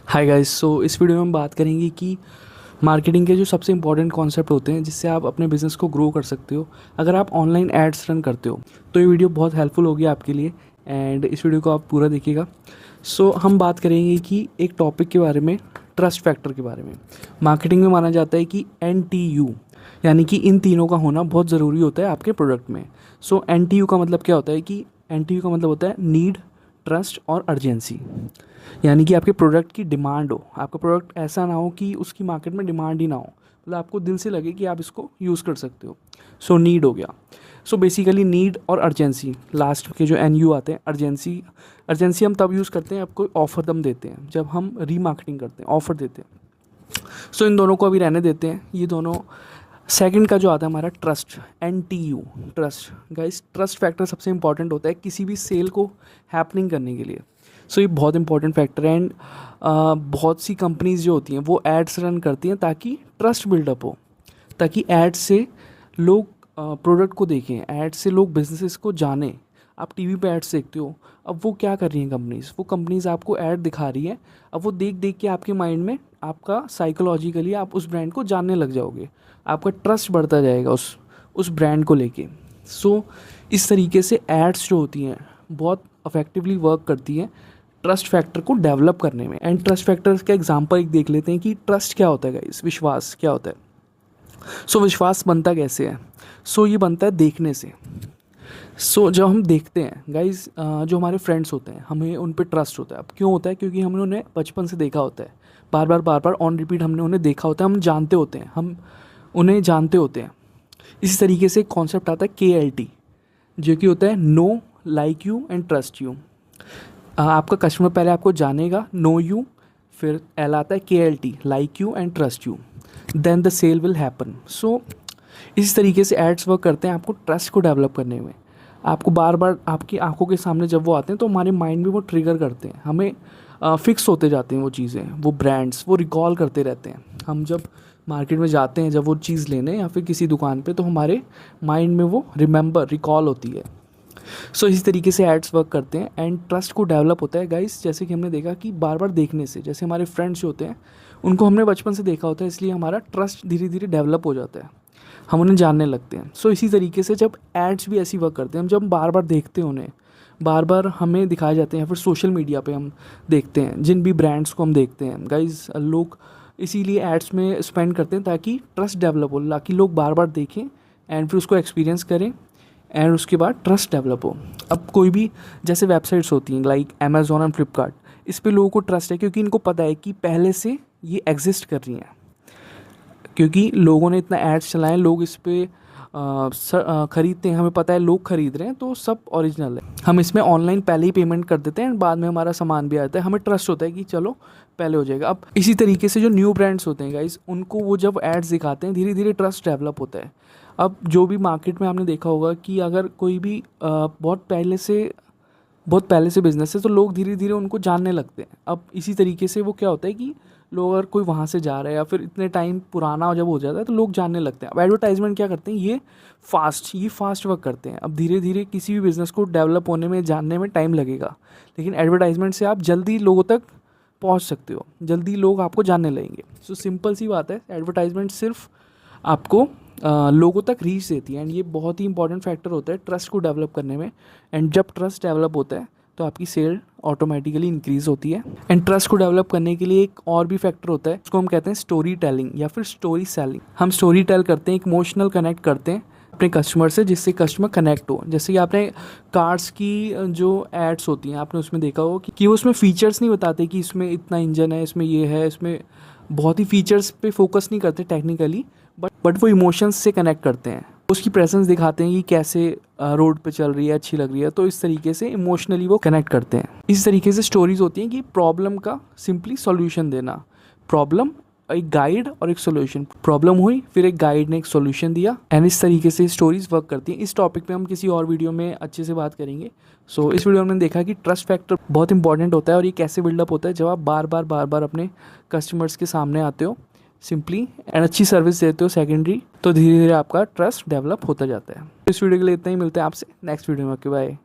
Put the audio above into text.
Hi guys. सो इस video में हम बात करेंगे कि मार्केटिंग के जो सबसे इंपॉर्टेंट कॉन्सेप्ट होते हैं जिससे आप अपने बिज़नेस को ग्रो कर सकते हो अगर आप ऑनलाइन एड्स रन करते हो। तो ये वीडियो बहुत हेल्पफुल होगी आपके लिए एंड इस वीडियो को आप पूरा देखिएगा। सो हम बात करेंगे कि एक टॉपिक के बारे में, ट्रस्ट फैक्टर के बारे में। मार्केटिंग में माना जाता है कि NTU यानी कि इन तीनों का होना बहुत ज़रूरी होता है आपके प्रोडक्ट में। सो NTU का मतलब क्या होता है कि NTU का मतलब होता है नीड, ट्रस्ट और अर्जेंसी। यानी कि आपके प्रोडक्ट की डिमांड हो, आपका प्रोडक्ट ऐसा ना हो कि उसकी मार्केट में डिमांड ही ना हो, मतलब आपको दिल से लगे कि आप इसको यूज़ कर सकते हो। सो नीड हो गया। सो बेसिकली नीड और अर्जेंसी, लास्ट के जो NU आते हैं, अर्जेंसी। अर्जेंसी हम तब यूज़ करते हैं अब कोई ऑफ़र हम देते हैं, जब हम रीमार्केटिंग करते हैं, ऑफ़र देते हैं। सो इन दोनों को अभी रहने देते हैं, ये दोनों। सेकंड का जो आता है हमारा trust, NTU, trust. Guys, trust factor सबसे इंपॉर्टेंट होता है किसी भी सेल को हैपनिंग करने के लिए। सो ये बहुत इंपॉर्टेंट फैक्टर है एंड बहुत सी कंपनीज जो होती हैं वो एड्स रन करती हैं ताकि ट्रस्ट बिल्डअप हो, ताकि एड्स से लोग प्रोडक्ट को देखें, एड्स से लोग बिजनेसेस को जानें। आप टीवी पे एड्स देखते हो, अब वो क्या कर रही हैं कंपनीज, वो कंपनीज आपको ऐड दिखा रही है। अब वो देख देख के आपके माइंड में, आपका साइकोलॉजिकली आप उस ब्रांड को जानने लग जाओगे, आपका ट्रस्ट बढ़ता जाएगा उस ब्रांड को लेके। सो इस तरीके से एड्स जो होती हैं बहुत अफेक्टिवली वर्क करती हैं ट्रस्ट फैक्टर को डेवलप करने में। एंड ट्रस्ट फैक्टर का एग्जांपल एक देख लेते हैं कि ट्रस्ट क्या होता है गाइस, विश्वास क्या होता है। सो विश्वास बनता कैसे है? सो ये बनता है देखने से। सो जब हम देखते हैं गाइस, जो हमारे फ्रेंड्स होते हैं हमें उन पे ट्रस्ट होता है। अब क्यों होता है? क्योंकि हमने उन्हें बचपन से देखा होता है, बार बार ऑन रिपीट हमने उन्हें देखा होता है, हम जानते होते हैं, हम उन्हें जानते होते हैं। इसी तरीके से एक कॉन्सेप्ट आता है KLT, जो कि होता है know, like you and trust you. आपका कस्टमर पहले आपको जानेगा, नो यू, फिर L आता है KLT, like you and trust you, then the sale will happen. So इस तरीके से एड्स वर्क करते हैं आपको ट्रस्ट को डेवलप करने में। आपको बार बार आपकी आंखों के सामने जब वो आते हैं तो हमारे माइंड में वो ट्रिगर करते हैं, हमें फिक्स होते जाते हैं वो चीज़ें, वो ब्रांड्स, वो रिकॉल करते रहते हैं। हम जब मार्केट में जाते हैं, जब वो चीज़ लेने या फिर किसी दुकान पे, तो हमारे माइंड में वो रिकॉल होती है। सो इसी तरीके से एड्स वर्क करते हैं एंड ट्रस्ट को डेवलप होता है गाइस। जैसे कि हमने देखा कि बार बार देखने से, जैसे हमारे फ्रेंड्स होते हैं उनको हमने बचपन से देखा होता है, इसलिए हमारा ट्रस्ट धीरे धीरे डेवलप हो जाता है, हम उन्हें जानने लगते हैं। सो इसी तरीके से जब एड्स भी ऐसी वर्क करते हैं, हम जब बार बार देखते हैं उन्हें, बार बार हमें दिखाए जाते हैं, या फिर सोशल मीडिया पे हम देखते हैं जिन भी ब्रांड्स को हम देखते हैं गाइस, लोग इसीलिए एड्स में स्पेंड करते हैं ताकि ट्रस्ट डेवलप हो, ताकि लोग बार बार देखें एंड फिर उसको एक्सपीरियंस करें एंड उसके बाद ट्रस्ट डेवलप हो। अब कोई भी जैसे वेबसाइट्स होती हैं लाइक Amazon एंड फ्लिपकार्ट, इस पे लोगों को ट्रस्ट है क्योंकि इनको पता है कि पहले से ये एग्जिस्ट कर रही हैं, क्योंकि लोगों ने इतना एड्स चलाए, लोग इस पर ख़रीदते हैं, हमें पता है लोग ख़रीद रहे हैं तो सब ओरिजिनल है। हम इसमें ऑनलाइन पहले ही पेमेंट कर देते हैं, बाद में हमारा सामान भी आता है, हमें ट्रस्ट होता है कि चलो पहले हो जाएगा। अब इसी तरीके से जो न्यू ब्रांड्स होते हैं गाइस, उनको वो जब एड्स दिखाते हैं धीरे धीरे ट्रस्ट डेवलप होता है। अब जो भी मार्केट में आपने देखा होगा कि अगर कोई भी बहुत पहले से बिज़नेस है तो लोग धीरे धीरे उनको जानने लगते हैं। अब इसी तरीके से वो क्या होता है कि लोग अगर कोई वहाँ से जा रहा है या फिर इतने टाइम पुराना जब हो जाता है तो लोग जानने लगते हैं। अब एडवर्टाइजमेंट क्या करते हैं, ये फास्ट वर्क करते हैं। अब धीरे धीरे किसी भी बिज़नेस को डेवलप होने में, जानने में टाइम लगेगा, लेकिन एडवर्टाइजमेंट से आप जल्दी लोगों तक पहुँच सकते हो, जल्दी लोग आपको जानने लगेंगे। सो सिंपल सी बात है, एडवर्टाइजमेंट सिर्फ आपको लोगों तक रीच देती है एंड ये बहुत ही इंपॉर्टेंट फैक्टर होता है ट्रस्ट को डेवलप करने में। एंड जब ट्रस्ट डेवलप होता है तो आपकी सेल ऑटोमेटिकली इंक्रीज होती है। एंड ट्रस्ट को डेवलप करने के लिए एक और भी फैक्टर होता है, उसको हम कहते हैं स्टोरी टेलिंग या फिर स्टोरी सेलिंग। हम स्टोरी टेल करते हैं, एक इमोशनल कनेक्ट करते हैं अपने कस्टमर से, जिससे कस्टमर कनेक्ट हो। जैसे कि आपने कार्स की जो एड्स होती हैं आपने उसमें देखा हो कि वो उसमें फीचर्स नहीं बताते कि इसमें इतना इंजन है, इसमें ये है, इसमें बहुत ही फीचर्स पे फोकस नहीं करते टेक्निकली, बट वो इमोशंस से कनेक्ट करते हैं, उसकी प्रेजेंस दिखाते हैं कि कैसे रोड पे चल रही है, अच्छी लग रही है, तो इस तरीके से इमोशनली वो कनेक्ट करते हैं। इस तरीके से स्टोरीज होती हैं कि प्रॉब्लम का सिंपली सॉल्यूशन देना, प्रॉब्लम, एक गाइड और एक सोल्यूशन। प्रॉब्लम हुई, फिर एक गाइड ने एक सोल्यूशन दिया एंड इस तरीके से स्टोरीज वर्क करती हैं। इस टॉपिक पे हम किसी और वीडियो में अच्छे से बात करेंगे। सो इस वीडियो में हमने देखा कि ट्रस्ट फैक्टर बहुत इंपॉर्टेंट होता है और ये कैसे बिल्डअप होता है जब आप बार बार अपने कस्टमर्स के सामने आते हो सिंपली एंड अच्छी सर्विस देते हो सेकेंडरी, तो धीरे धीरे आपका ट्रस्ट डेवलप होता जाता है। इस वीडियो के लिए इतना ही, मिलते हैं आपसे नेक्स्ट वीडियो में। Okay, bye.